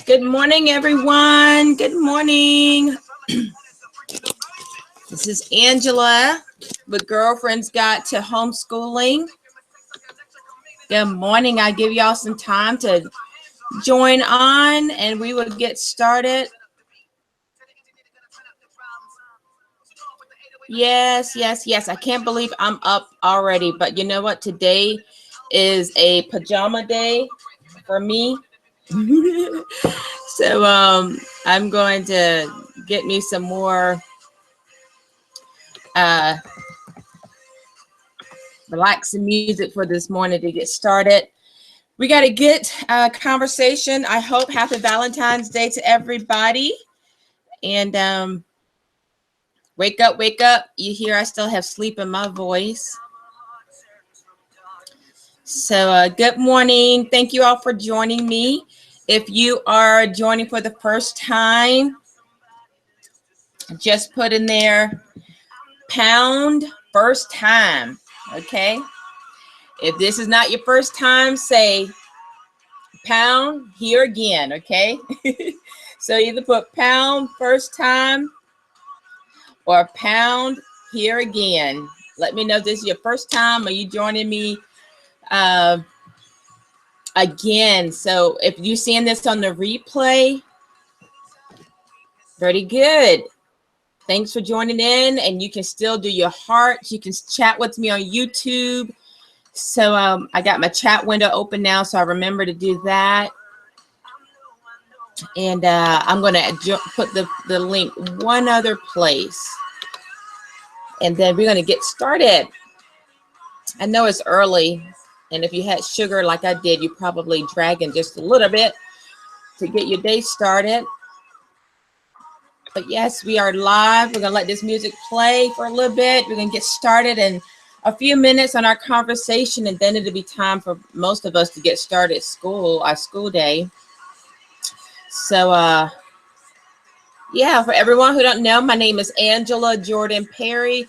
Good morning, everyone. Good morning. This is Angela with Girlfriends Got to Homeschooling. Good morning. I'll give y'all some time to join on and we will get started. Yes. I can't believe I'm up already, but you know what? Today is a pajama day for me. So I'm going to get me some more relaxing music for this morning to get started. We got a good conversation. I hope happy Valentine's Day to everybody. And wake up. You hear I still have sleep in my voice. So good morning. Thank you all for joining me. If you are joining for the first time, just put in there pound first time. Okay. If this is not your first time, say pound here again. Okay. So either put pound first time or pound here again. Let me know if this is your first time or you joining me again. So if you're seeing this on the replay, very good. Thanks for joining in, and you can still do your hearts. You can chat with me on YouTube. So I got my chat window open now, so I remember to do that. And I'm going to put the link one other place. And then we're going to get started. I know it's early, and if you had sugar like I did, you're probably dragging just a little bit to get your day started. But yes, we are live. We're going to let this music play for a little bit. We're going to get started in a few minutes on our conversation, and then it'll be time for most of us to get started our school day. So, yeah, for everyone who don't know, my name is Angela Jordan Perry,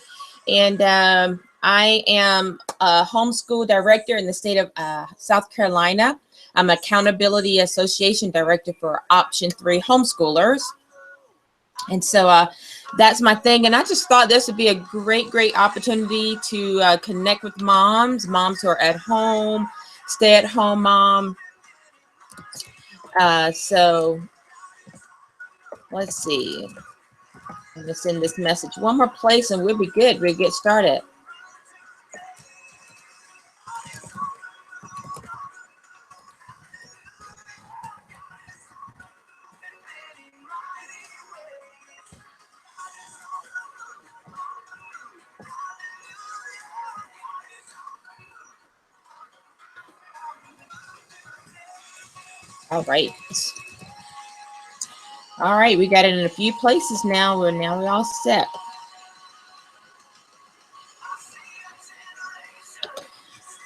and I am a homeschool director in the state of South Carolina. I'm Accountability Association Director for Option 3 homeschoolers. And so that's my thing. And I just thought this would be a great opportunity to connect with moms who are at home, stay-at-home mom. So let's see. I'm going to send this message one more place and we'll be good. We'll get started. All right, we got it in a few places now. We're all set.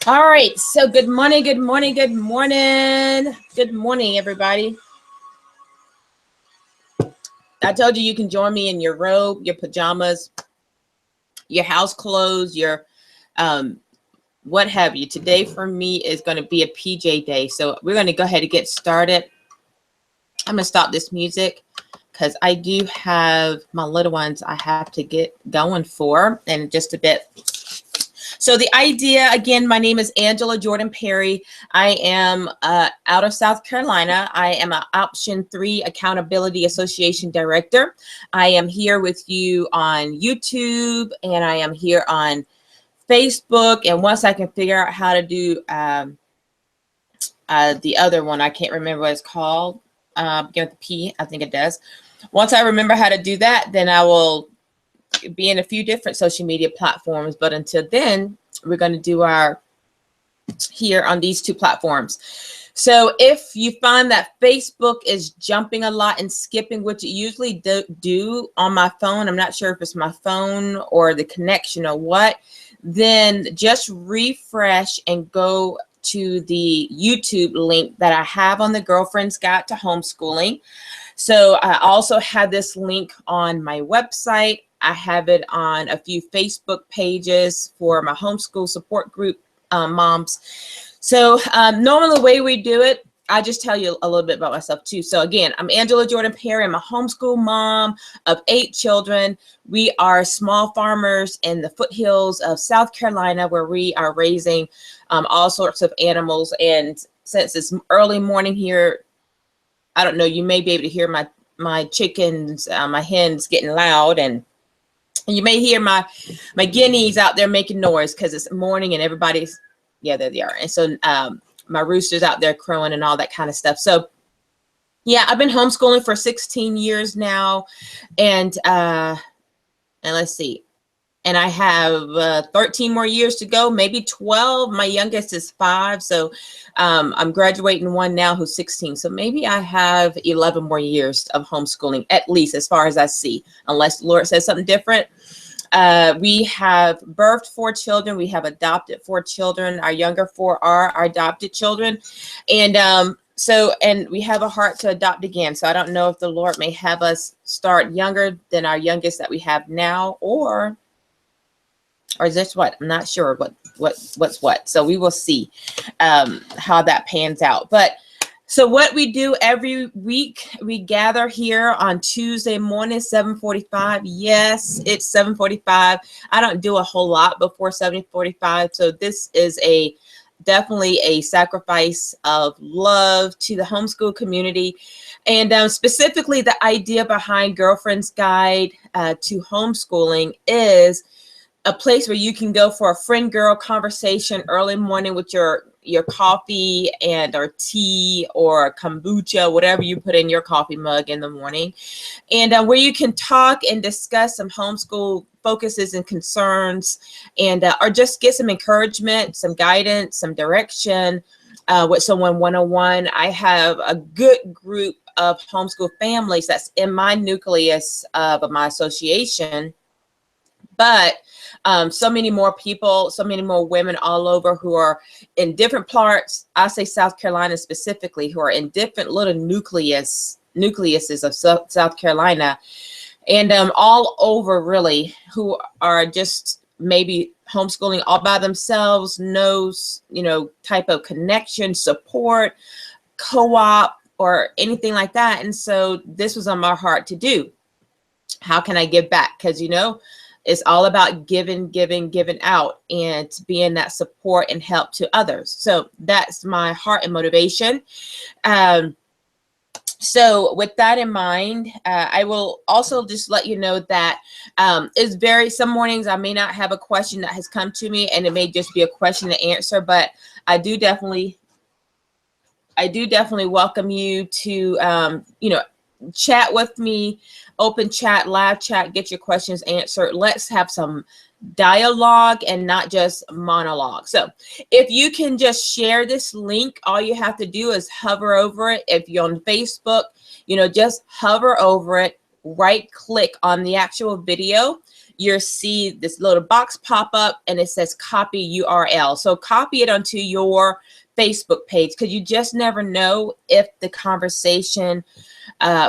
All right, so good morning, everybody. I told you can join me in your robe, your pajamas, your house clothes, your what have you. Today for me is going to be a PJ day. So we're going to go ahead and get started. I'm going to stop this music because I do have my little ones I have to get going for in just a bit. So the idea, again, my name is Angela Jordan Perry. I am out of South Carolina. I am an Option 3 Accountability Association Director. I am here with you on YouTube, and I am here on Facebook. And once I can figure out how to do the other one, I can't remember what it's called. Begin with the P, I think it does. Once I remember how to do that, then I will be in a few different social media platforms. But until then, we're going to do our here on these two platforms. So if you find that Facebook is jumping a lot and skipping, which it usually do on my phone, I'm not sure if it's my phone or the connection or what, then just refresh and go to the YouTube link that I have on the Girlfriends Guide to Homeschooling. So I also have this link on my website. I have it on a few Facebook pages for my homeschool support group moms. So normally the way we do it, I just tell you a little bit about myself too. So again, I'm Angela Jordan Perry. I'm a homeschool mom of 8 children. We are small farmers in the foothills of South Carolina, where we are raising all sorts of animals. And since it's early morning here, I don't know, you may be able to hear my chickens, my hens getting loud, and you may hear my guineas out there making noise because it's morning and everybody's, yeah, there they are. And so my rooster's out there crowing and all that kind of stuff. So yeah, I've been homeschooling for 16 years now. And let's see. And I have 13 more years to go, maybe 12. My youngest is 5. So I'm graduating one now who's 16. So maybe I have 11 more years of homeschooling, at least as far as I see, unless the Lord says something different. We have birthed 4 children. We have adopted 4 children. Our younger 4 are our adopted children. And and we have a heart to adopt again. So I don't know if the Lord may have us start younger than our youngest that we have now, or is this what? I'm not sure what's what. So we will see how that pans out. But so what we do every week, we gather here on Tuesday morning, 7:45. Yes, it's 7:45. I don't do a whole lot before 7:45. So this is definitely a sacrifice of love to the homeschool community. And specifically the idea behind Girlfriend's Guide to Homeschooling is a place where you can go for a friend-girl conversation early morning with your coffee or tea or kombucha, whatever you put in your coffee mug in the morning, and where you can talk and discuss some homeschool focuses and concerns, and or just get some encouragement, some guidance, some direction with someone one-on-one. I have a good group of homeschool families that's in my nucleus of my association, but so many more people, so many more women all over who are in different parts. I say South Carolina specifically, who are in different little nucleuses of South Carolina, and all over really, who are just maybe homeschooling all by themselves, knows, type of connection, support, co-op, or anything like that. And so this was on my heart to do. How can I give back? Because it's all about giving out and being that support and help to others. So that's my heart and motivation. So with that in mind, I will also just let you know that some mornings I may not have a question that has come to me, and it may just be a question to answer, but I do definitely welcome you to, chat with me, open chat, live chat, get your questions answered. Let's have some dialogue and not just monologue. So if you can just share this link, all you have to do is hover over it. If you're on Facebook, just hover over it, right click on the actual video. You'll see this little box pop up and it says copy URL. So copy it onto your Facebook page, because you just never know if the conversation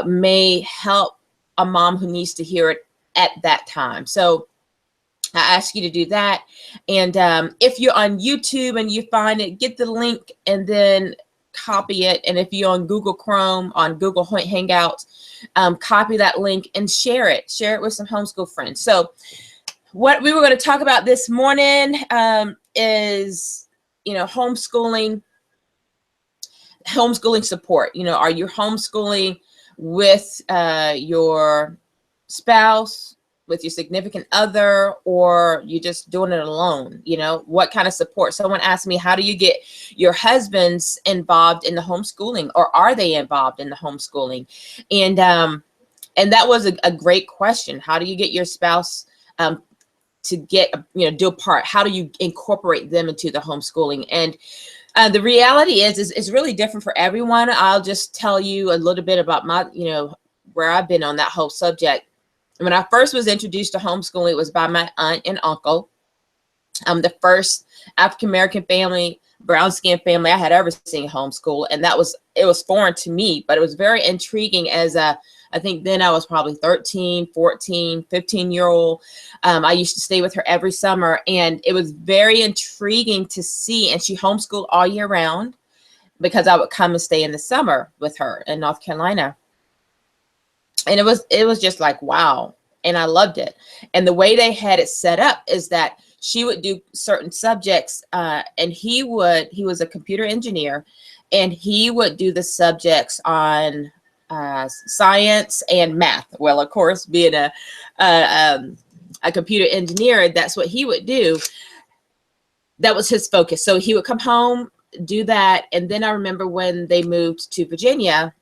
may help a mom who needs to hear it at that time. So I ask you to do that. And if you're on YouTube and you find it, get the link and then copy it. And if you're on Google Chrome, on Google Hangouts, copy that link and share it. Share it with some homeschool friends. So what we were going to talk about this morning is, homeschooling support. Are you homeschooling with your spouse, with your significant other, or you just doing it alone? What kind of support? Someone asked me, how do you get your husbands involved in the homeschooling, or are they involved in the homeschooling? And that was a great question. How do you get your spouse to get, do a part? How do you incorporate them into the homeschooling? And the reality is it's really different for everyone. I'll just tell you a little bit about my, where I've been on that whole subject. When I first was introduced to homeschooling, it was by my aunt and uncle. The first African-American family, brown skin family I had ever seen homeschool. And it was foreign to me, but it was very intriguing as I think then I was probably 13, 14, 15-year-old. I used to stay with her every summer, and it was very intriguing to see. And she homeschooled all year round. because I would come and stay in the summer with her in North Carolina. And it was just like, wow. And I loved it. And the way they had it set up is that she would do certain subjects, and he was a computer engineer, and he would do the subjects on science and math. Well, of course, being a computer engineer, that's what he would do. That was his focus. So he would come home, do that. And then I remember when they moved to Virginia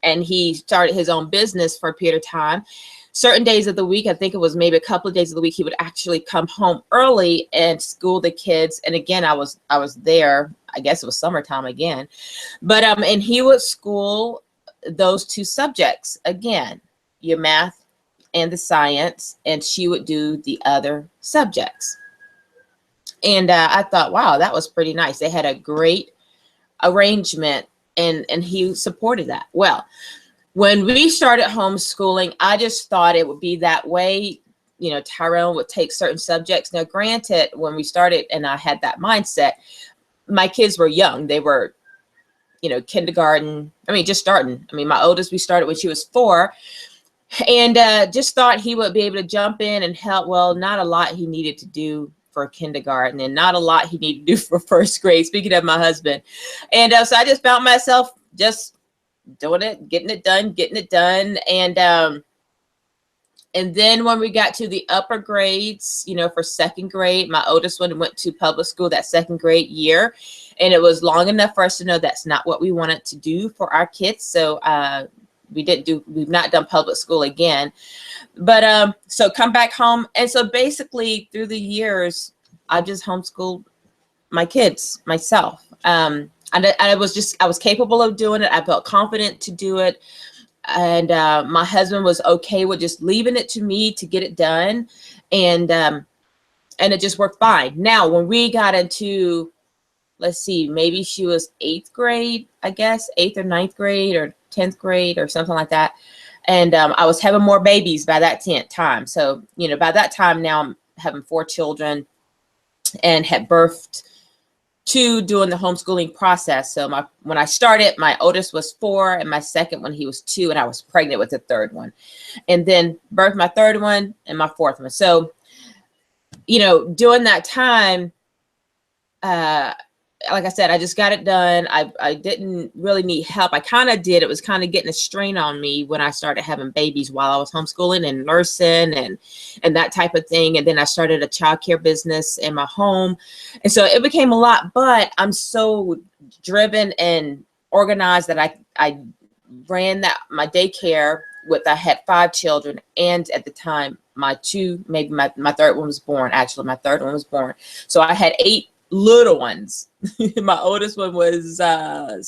and he started his own business for a period of time, certain days of the week, I think it was maybe a couple of days of the week, he would actually come home early and school the kids. And again, I was there, I guess it was summertime again, but and he would school those two subjects again, your math and the science, and she would do the other subjects. And I thought, wow, that was pretty nice. They had a great arrangement, and he supported that. Well, when we started homeschooling, I just thought it would be that way. You know, Tyrone would take certain subjects. Now, granted, when we started and I had that mindset, my kids were young. They were, you know, kindergarten. I mean, just starting. I mean, my oldest, we started when she was 4. And just thought he would be able to jump in and help. Well, not a lot he needed to do for kindergarten, and not a lot he needed to do for first grade, speaking of my husband. And so I just found myself just doing it, getting it done. And then when we got to the upper grades, you know, for second grade, my oldest one went to public school that second grade year. And it was long enough for us to know that's not what we wanted to do for our kids. So we've not done public school again. But so come back home. And so basically through the years, I just homeschooled my kids myself. And I was capable of doing it. I felt confident to do it. And my husband was okay with just leaving it to me to get it done. And it just worked fine. Now, when we got into, let's see, maybe she was 8th grade, I guess, 8th or 9th grade or 10th grade or something like that. And I was having more babies by that time. So, you know, by that time now I'm having 4 children and had birthed 2 during the homeschooling process. So when I started, my oldest was 4 and my second one, he was 2, and I was pregnant with the 3rd one, and then birthed my 3rd one and my 4th one. So, you know, during that time, like I said, I just got it done. I didn't really need help. I kind of did. It was kind of getting a strain on me when I started having babies while I was homeschooling and nursing and that type of thing. And then I started a childcare business in my home. And so it became a lot, but I'm so driven and organized that I ran my daycare I had 5 children. And at the time, my 3rd one was born. Actually, my 3rd one was born. So I had 8 little ones. My oldest one was 8.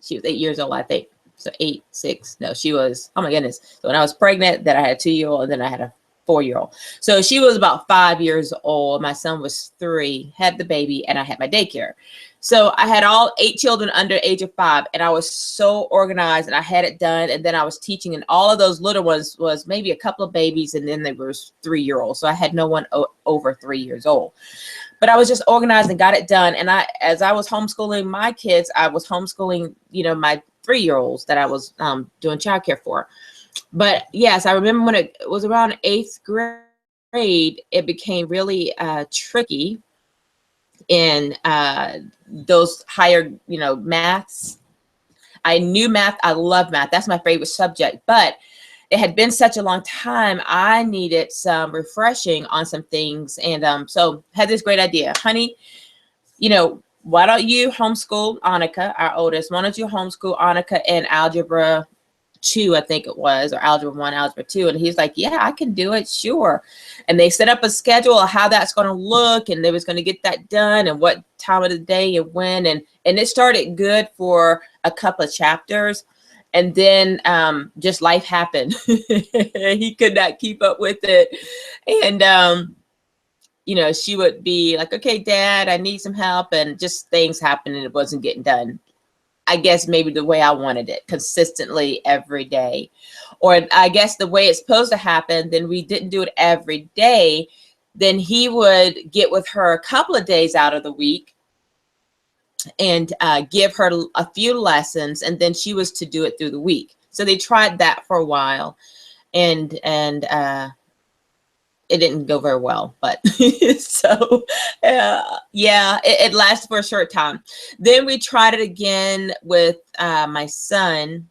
She was 8 years old, I think. So 8, 6. No, she was, oh my goodness. So when I was pregnant, then I had a 2-year-old, and then I had a 4-year-old. So she was about 5 years old. My son was 3, had the baby, and I had my daycare. So I had all 8 children under the age of 5, and I was so organized, and I had it done. And then I was teaching, and all of those little ones was maybe a couple of babies, and then they were 3-year-olds. So I had no one over 3 years old. But I was just organized and got it done. And as I was homeschooling my kids, I was homeschooling, you know, my 3-year-olds that I was doing childcare for. But yes, I remember when it was around 8th grade, it became really tricky in those higher, you know, maths. I knew math. I love math. That's my favorite subject. But it had been such a long time. I needed some refreshing on some things. And so had this great idea. Honey, you know, why don't you homeschool Annika, our oldest? Why don't you homeschool Annika in Algebra 2, I think it was, or Algebra 1, Algebra 2. And he's like, yeah, I can do it. Sure. And they set up a schedule of how that's going to look, and they was going to get that done and what time of the day and when. And it started good for a couple of chapters. And then just life happened. He could not keep up with it. And, you know, she would be like, okay, Dad, I need some help. And just things happened, and it wasn't getting done. I guess maybe the way I wanted it, consistently every day. Or I guess the way it's supposed to happen, then we didn't do it every day. then he would get with her a couple of days out of the week and give her a few lessons, and then she was to do it through the week. So they tried that for a while, and it didn't go very well, but so yeah, it lasted for a short time. Then we tried it again with my son,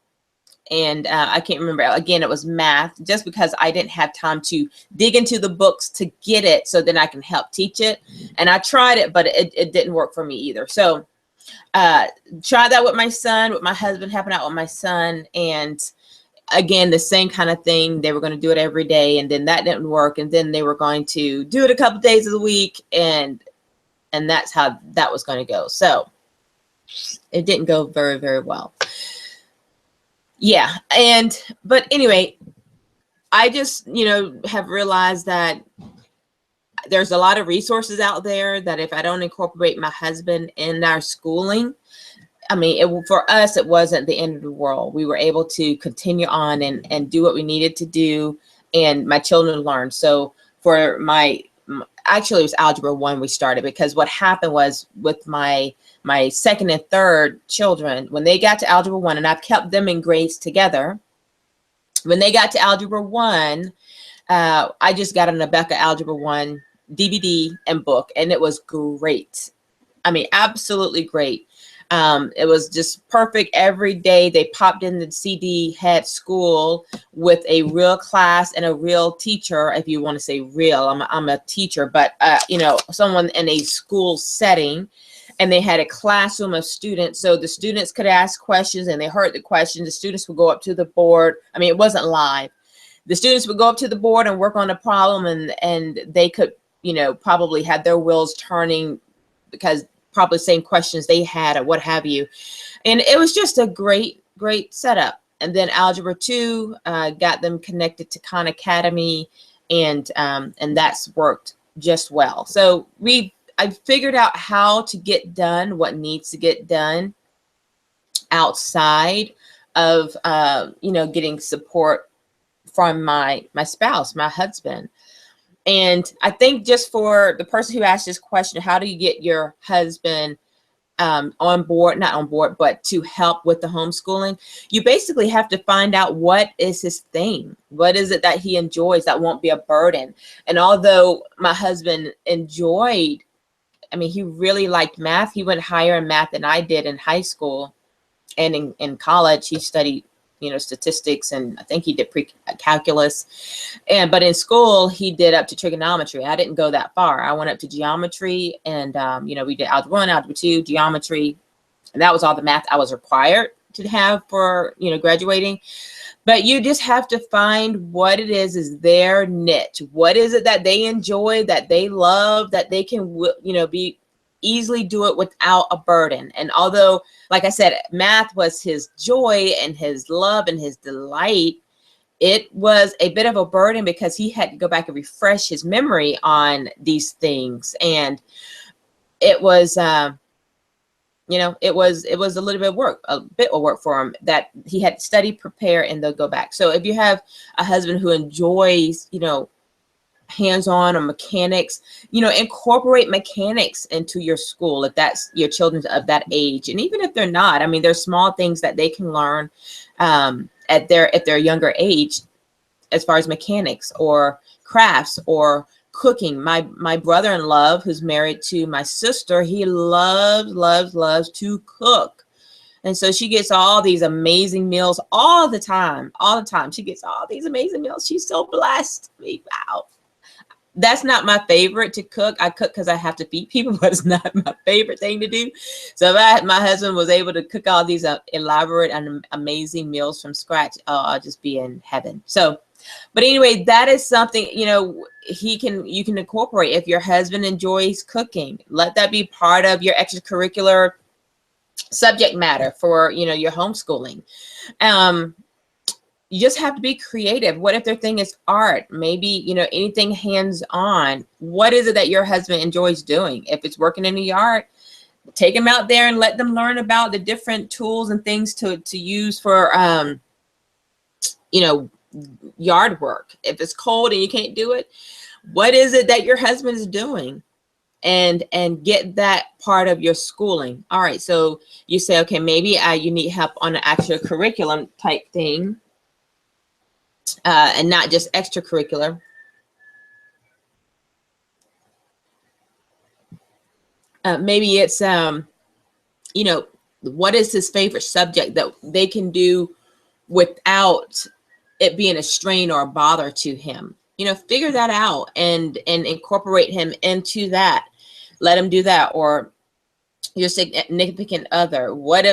and I can't remember. Again, it was math, just because I didn't have time to dig into the books to get it so then I can help teach it. And I tried it, but it didn't work for me either. So try that with my son, with my husband, helping out with my son. And again, the same kind of thing. They were going to do it every day, and then that didn't work. And then they were going to do it a couple days of the week, and that's how that was going to go. So it didn't go very, very well. Yeah. But anyway, I just, have realized that there's a lot of resources out there that if I don't incorporate my husband in our schooling, I mean, for us, it wasn't the end of the world. We were able to continue on and do what we needed to do, and my children learned. So for actually, it was Algebra 1 we started, because what happened was with my second and third children, when they got to Algebra 1, and I've kept them in grades together, when they got to Algebra 1, I just got a Rebecca Algebra 1 DVD and book, and it was great. I mean, absolutely great. It was just perfect. Every day they popped in the CD, had school with a real class and a real teacher. If you want to say real, I'm a teacher, but someone in a school setting, and they had a classroom of students. So the students could ask questions, and they heard the questions. The students would go up to the board. I mean, it wasn't live. The students would go up to the board and work on a problem, and they could, probably had their wheels turning, because probably same questions they had or what have you. And it was just a great, great setup. And then Algebra 2 got them connected to Khan Academy, and that's worked just well. So I figured out how to get done what needs to get done outside of getting support from my spouse, my husband. And I think, just for the person who asked this question, how do you get your husband on board, not on board, but to help with the homeschooling? You basically have to find out what is his thing. What is it that he enjoys that won't be a burden? And although my husband enjoyed, I mean, he really liked math. He went higher in math than I did in high school, and in college he studied statistics, and I think he did pre-calculus, but in school he did up to trigonometry. I didn't go that far. I went up to geometry, and we did Algebra 1, Algebra 2, geometry, and that was all the math I was required to have for graduating. But you just have to find what it is their niche. What is it that they enjoy, that they love, that they can be easily do it without a burden. And although, like I said, math was his joy and his love and his delight, it was a bit of a burden, because he had to go back and refresh his memory on these things. And it was it was a little bit of work for him, that he had to study, prepare, and they'll go back. So if you have a husband who enjoys hands-on or mechanics, incorporate mechanics into your school if that's your children of that age. And even if they're not, I mean, there's small things that they can learn at their younger age, as far as mechanics or crafts or cooking. My brother-in-law, who's married to my sister, he loves to cook. And so she gets all these amazing meals all the time. She gets all these amazing meals. She's so blessed. Wow. That's not my favorite to cook. I cook because I have to feed people, but it's not my favorite thing to do. So if my husband was able to cook all these elaborate and amazing meals from scratch, I'll just be in heaven. So, but anyway, that is something, you can incorporate. If your husband enjoys cooking, let that be part of your extracurricular subject matter for, your homeschooling. You just have to be creative. What if their thing is art? Maybe, anything hands-on. What is it that your husband enjoys doing? If it's working in the yard, take them out there and let them learn about the different tools and things to use for, yard work. If it's cold and you can't do it, What is it that your husband is doing? And get that part of your schooling. All right, so you say, okay, maybe you need help on an actual curriculum type thing, and not just extracurricular. Maybe it's you know, what is his favorite subject that they can do without it being a strain or a bother to him. You know, figure that out and incorporate him into that. Let him do that. Or your significant other, what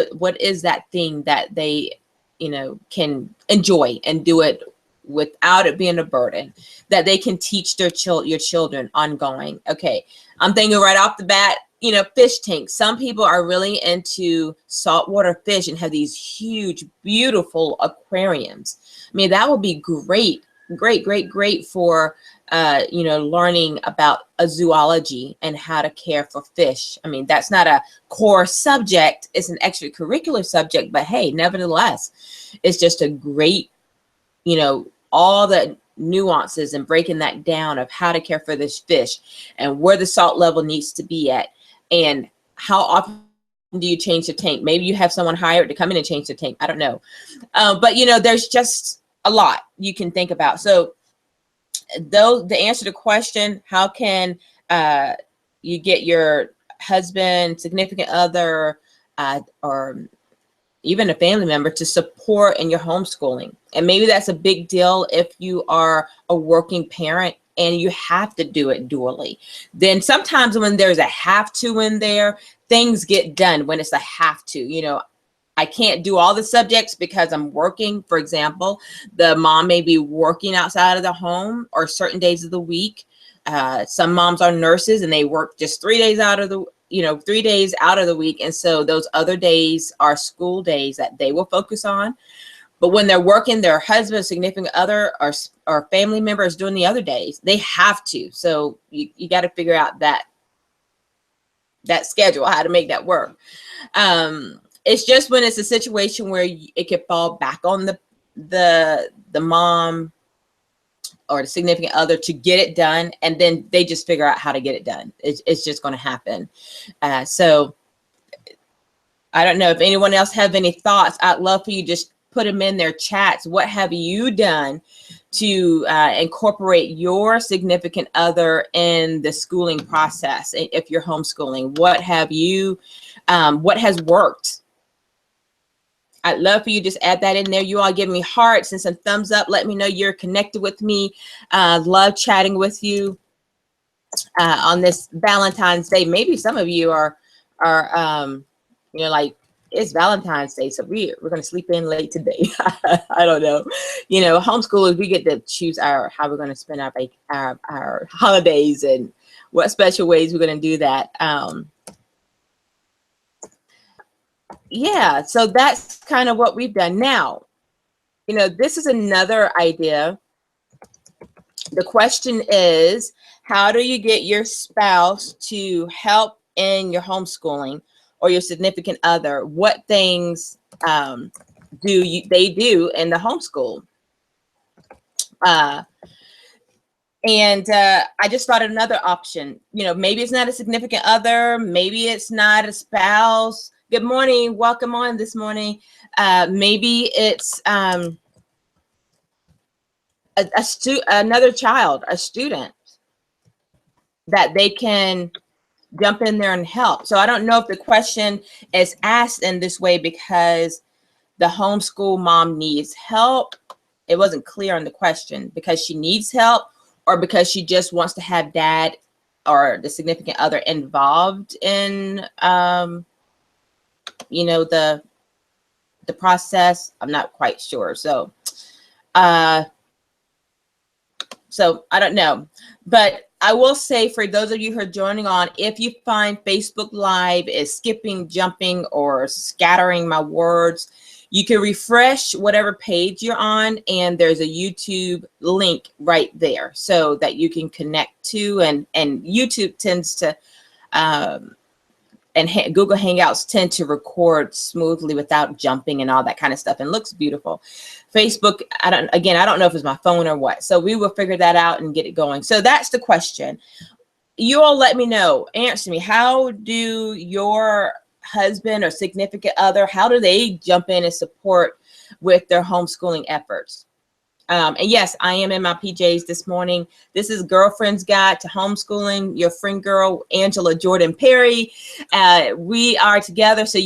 is that thing that they, you know, can enjoy and do it without it being a burden, that they can teach their your children ongoing. Okay, I'm thinking right off the bat, you know, fish tanks. Some people are really into saltwater fish and have these huge, beautiful aquariums. I mean, that would be great, great for you know, learning about a zoology and how to care for fish. I mean, that's not a core subject, it's an extracurricular subject, but hey, nevertheless, it's just a great, you know, all the nuances and breaking that down of how to care for this fish and where the salt level needs to be at, and how often do you change the tank. Maybe you have someone hired to come in and change the tank, I don't know. But you know, there's just a lot you can think about. So though, the answer to the question, how can you get your husband, significant other, or even a family member to support in your homeschooling? And maybe that's a big deal if you are a working parent and you have to do it dually. Then sometimes when there's a have to in there, things get done when it's a have to. You know, I can't do all the subjects because I'm working. For example, the mom may be working outside of the home or certain days of the week. Some moms are nurses and they work just 3 days out of the, you know, 3 days out of the week. And so those other days are school days that they will focus on. But when they're working, their husband, significant other, or family member is doing the other days, they have to. So you got to figure out that schedule, how to make that work. It's just when it's a situation where it could fall back on the mom or the significant other to get it done, and then they just figure out how to get it done. It's just going to happen. So I don't know if anyone else have any thoughts. I'd love for you to just put them in their chats. What have you done to incorporate your significant other in the schooling process? If you're homeschooling, what have you, what has worked? I'd love for you to just add that in there. You all give me hearts and some thumbs up. Let me know you're connected with me. Love chatting with you on this Valentine's Day. Maybe some of you are you know, like, it's Valentine's Day, so we're going to sleep in late today. I don't know. You know, homeschoolers, we get to choose how we're going to spend our holidays and what special ways we're going to do that. Yeah, so that's kind of what we've done. Now, you know, this is another idea. The question is, how do you get your spouse to help in your homeschooling, or your significant other? What things they do in the homeschool? And I just thought of another option. You know, maybe it's not a significant other, maybe it's not a spouse. Good morning, welcome on this morning. Maybe it's another child, a student, that they can jump in there and help. So I don't know if the question is asked in this way because the homeschool mom needs help. It wasn't clear on the question, because she needs help, or because she just wants to have dad or the significant other involved in you know, the process. I'm not quite sure. So so I don't know, but I will say, for those of you who are joining on, if you find Facebook Live is skipping, jumping, or scattering my words, you can refresh whatever page you're on, and there's a YouTube link right there so that you can connect to, and YouTube tends to and Google Hangouts tend to record smoothly without jumping and all that kind of stuff, and looks beautiful. Facebook, I don't know if it's my phone or what. So we will figure that out and get it going. So that's the question. You all let me know, answer me. How do your husband or significant other, how do they jump in and support with their homeschooling efforts? And yes, I am in my PJs this morning. This is Girlfriend's Guide to Homeschooling, your friend girl, Angela Jordan Perry. We are together. So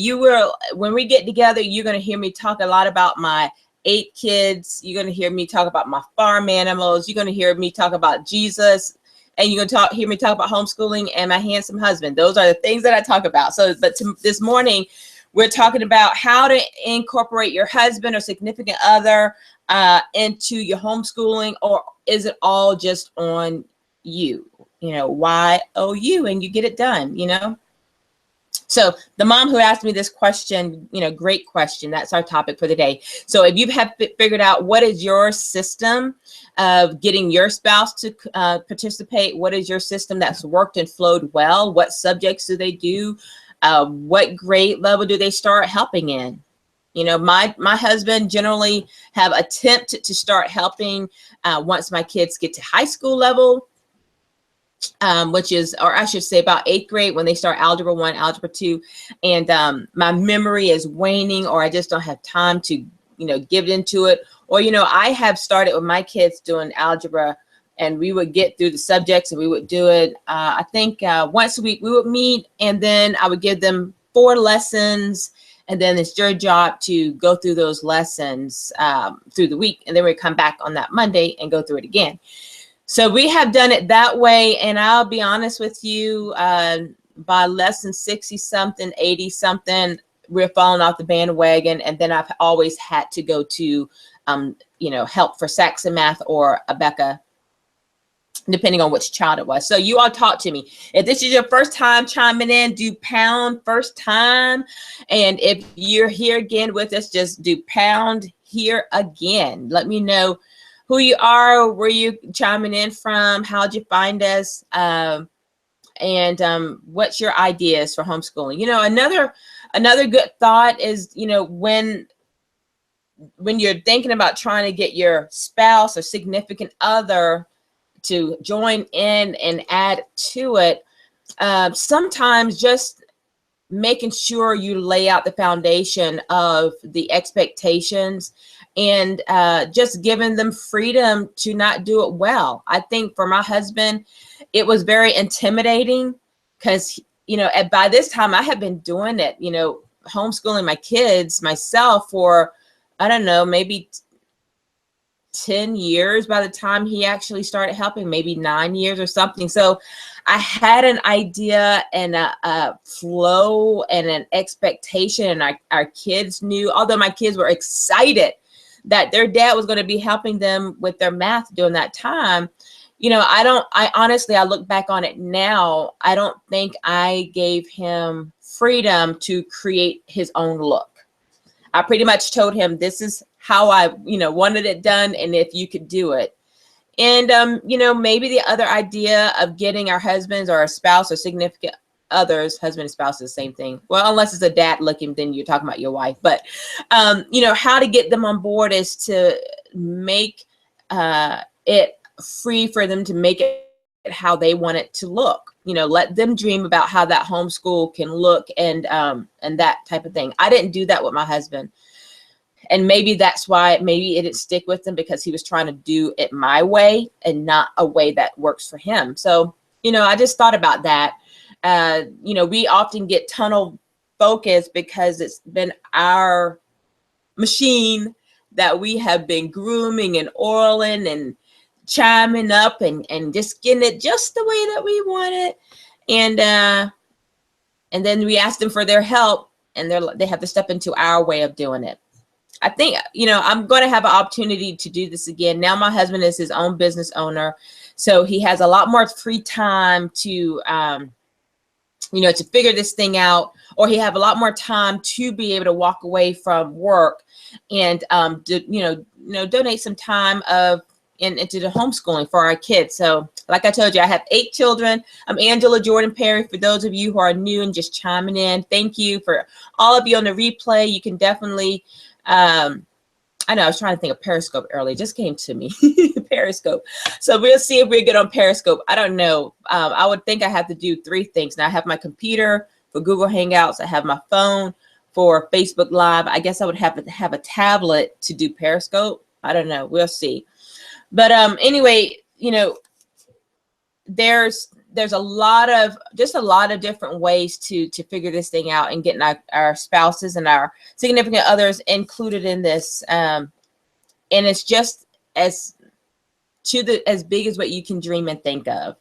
when we get together, you're going to hear me talk a lot about my 8 kids. You're going to hear me talk about my farm animals. You're going to hear me talk about Jesus. And you're going to hear me talk about homeschooling and my handsome husband. Those are the things that I talk about. So, this morning, we're talking about how to incorporate your husband or significant other into your homeschooling, or is it all just on you? YOU, and you get it done, So the mom who asked me this question, great question. That's our topic for the day. So if you have figured out what is your system of getting your spouse to participate, what is your system that's worked and flowed well? What subjects do they do? What grade level do they start helping in? My husband generally have attempted to start helping once my kids get to high school level, which is, or I should say about 8th grade when they start Algebra 1, Algebra 2. And my memory is waning, or I just don't have time to, give into it. Or, I have started with my kids doing algebra, and we would get through the subjects and we would do it. I think once a week we would meet, and then I would give them 4 lessons. And then it's your job to go through those lessons through the week. And then we come back on that Monday and go through it again. So we have done it that way. And I'll be honest with you, by lesson 60 something, 80 something, we're falling off the bandwagon. And then I've always had to go to, help for Saxon Math or Abeka, depending on which child it was. So you all talk to me. If this is your first time chiming in, do pound first time. And if you're here again with us, just do pound here again. Let me know who you are, where you chiming in from, how'd you find us, and what's your ideas for homeschooling. Another good thought is, when you're thinking about trying to get your spouse or significant other to join in and add to it, sometimes just making sure you lay out the foundation of the expectations and just giving them freedom to not do it well. I think for my husband, it was very intimidating because, by this time I had been doing it, homeschooling my kids myself for, I don't know, maybe 10 years by the time he actually started helping, maybe 9 years or something. So I had an idea and a flow and an expectation, and our kids knew, although my kids were excited that their dad was going to be helping them with their math during that time. I honestly, I look back on it now, I don't think I gave him freedom to create his own look. I pretty much told him, this is how I, wanted it done, and if you could do it. And, maybe the other idea of getting our husbands or our spouse or significant others, husband and spouse is the same thing. Well, unless it's a dad looking, then you're talking about your wife. But, how to get them on board is to make it free for them to make it how they want it to look. Let them dream about how that homeschool can look and that type of thing. I didn't do that with my husband. And maybe that's why maybe it didn't stick with him, because he was trying to do it my way and not a way that works for him. So, I just thought about that. We often get tunnel focused because it's been our machine that we have been grooming and oiling and chiming up and just getting it just the way that we want it. And then we ask them for their help, and they have to step into our way of doing it. I think, I'm going to have an opportunity to do this again. Now my husband is his own business owner, so he has a lot more free time to, to figure this thing out, or he have a lot more time to be able to walk away from work and, donate some time of into the homeschooling for our kids. So like I told you, I have 8 children. I'm Angela Jordan Perry. For those of you who are new and just chiming in, thank you. For all of you on the replay, you can definitely, I know I was trying to think of Periscope earlier. It just came to me, Periscope. So we'll see if we're good on Periscope. I don't know. I would think I have to do 3 things. Now I have my computer for Google Hangouts. I have my phone for Facebook Live. I guess I would have to have a tablet to do Periscope. I don't know. We'll see. But anyway, you know, there's a lot of different ways to figure this thing out and getting our spouses and our significant others included in this. And it's just as big as what you can dream and think of.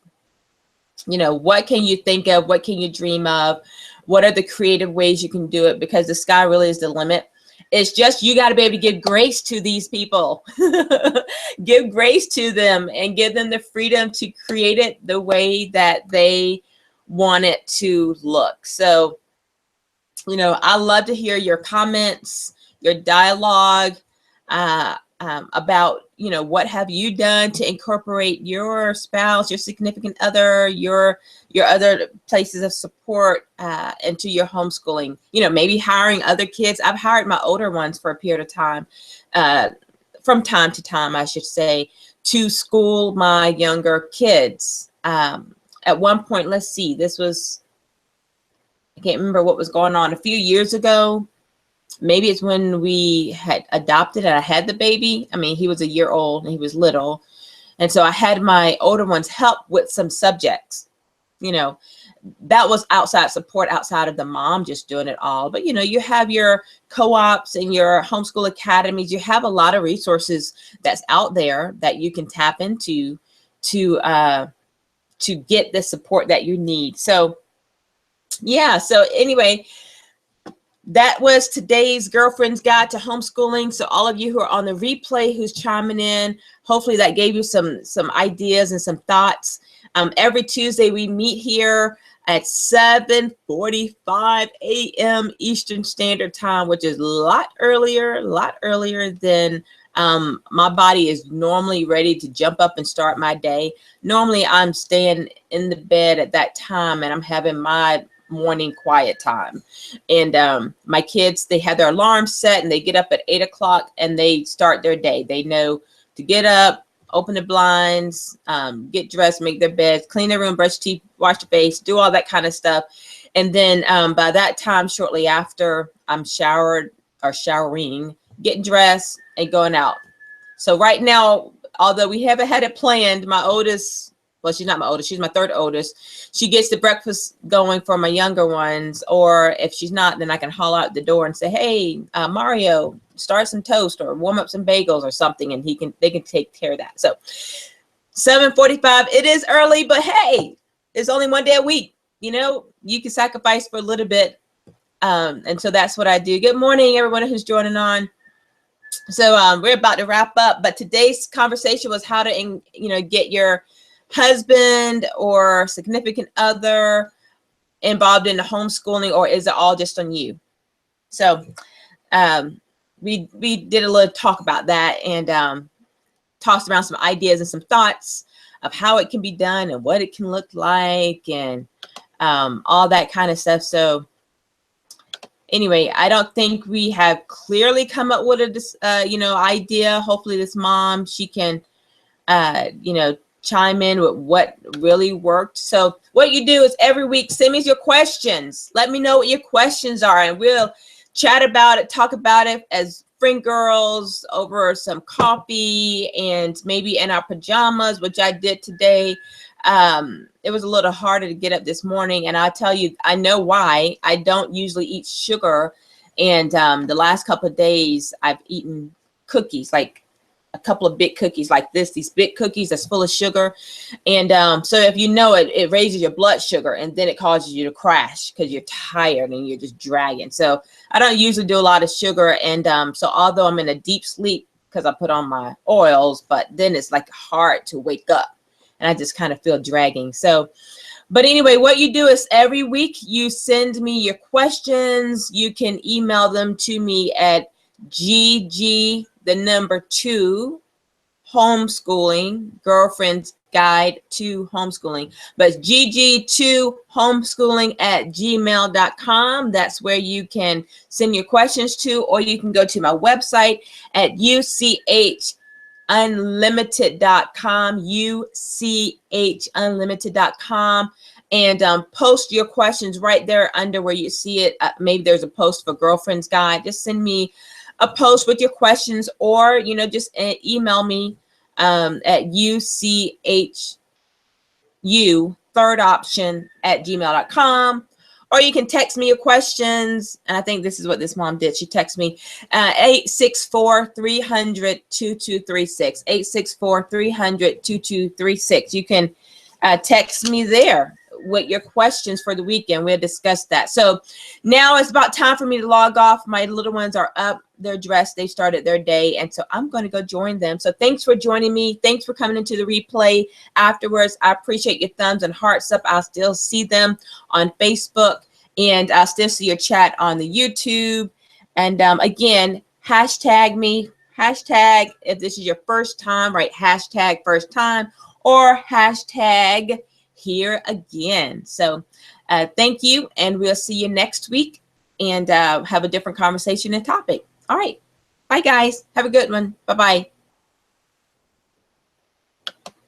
You know, what can you think of? What can you dream of? What are the creative ways you can do it? Because the sky really is the limit. It's just, you got to be able to give grace to these people. Give grace to them and give them the freedom to create it the way that they want it to look. So, you know, I love to hear your comments, your dialogue about, you know, what have you done to incorporate your spouse, your significant other, your other places of support into your homeschooling. You know, maybe hiring other kids. I've hired my older ones for a period of time, from time to time, I should say, to school my younger kids. At one point, let's see, this was, I can't remember what was going on, a few years ago. Maybe it's when we had adopted and I had the baby. I mean, he was a year old and he was little. And so I had my older ones help with some subjects. You know, that was outside support, outside of the mom just doing it all. But, you know, you have your co-ops and your homeschool academies. You have a lot of resources that's out there that you can tap into to get the support that you need. So, yeah. So anyway, that was today's Girlfriend's Guide to Homeschooling. So all of you who are on the replay, who's chiming in, hopefully that gave you some ideas and some thoughts. Every Tuesday we meet here at 7:45 a.m. Eastern Standard Time, which is a lot earlier than my body is normally ready to jump up and start my day. Normally I'm staying in the bed at that time and I'm having my morning quiet time. And my kids, they have their alarms set and they get up at 8 o'clock and they start their day. They know to get up, open the blinds, get dressed, make their beds, clean their room, brush teeth, wash their face, do all that kind of stuff. And then by that time, shortly after, I'm showered or showering, getting dressed and going out. So right now, although we haven't had it planned, my oldest, well, she's not my oldest, she's my third oldest, she gets the breakfast going for my younger ones. Or if she's not, then I can haul out the door and say, hey, Mario, start some toast or warm up some bagels or something, and they can take care of that. So 7:45, it is early, but hey, it's only one day a week. You know, you can sacrifice for a little bit. And so that's what I do. Good morning, everyone who's joining on. So we're about to wrap up, but today's conversation was how to, get your husband or significant other involved in the homeschooling, or is it all just on you? So we did a little talk about that and tossed around some ideas and some thoughts of how it can be done and what it can look like and all that kind of stuff. So anyway, I don't think we have clearly come up with a idea. Hopefully this mom, she can chime in with what really worked. So what you do is every week, send me your questions. Let me know what your questions are, and we'll chat about it, talk about it as friend girls over some coffee and maybe in our pajamas, which I did today. It was a little harder to get up this morning, and I'll tell you, I know why. I don't usually eat sugar, and the last couple of days I've eaten cookies, like a couple of big cookies like these big cookies that's full of sugar. And so if you know it, it raises your blood sugar, and then it causes you to crash because you're tired and you're just dragging. So I don't usually do a lot of sugar. And so although I'm in a deep sleep because I put on my oils, but then it's like hard to wake up and I just kind of feel dragging. So, but anyway, what you do is every week you send me your questions. You can email them to me at GG2 Homeschooling, Girlfriend's Guide to Homeschooling. But it's gg2homeschooling@gmail.com. That's where you can send your questions to, or you can go to my website at uchunlimited.com, uchunlimited.com, and post your questions right there under where you see it. Maybe there's a post for Girlfriend's Guide. Just send me a post with your questions, or just email me at uchiu3rdoption@gmail.com, or you can text me your questions. And I think this is what this mom did. She texted me 864-300-2236, 864-300-2236. You can text me there with your questions for the weekend. We'll discuss that. So now it's about time for me to log off. My little ones are up. They're dressed. They started their day. And so I'm going to go join them. So thanks for joining me. Thanks for coming into the replay afterwards. I appreciate your thumbs and hearts up. I'll still see them on Facebook, and I'll still see your chat on the YouTube. And again, hashtag me, hashtag if this is your first time, right? Hashtag first time, or hashtag here again. So thank you, and we'll see you next week, and have a different conversation and topic. All right. Bye, guys. Have a good one. Bye-bye.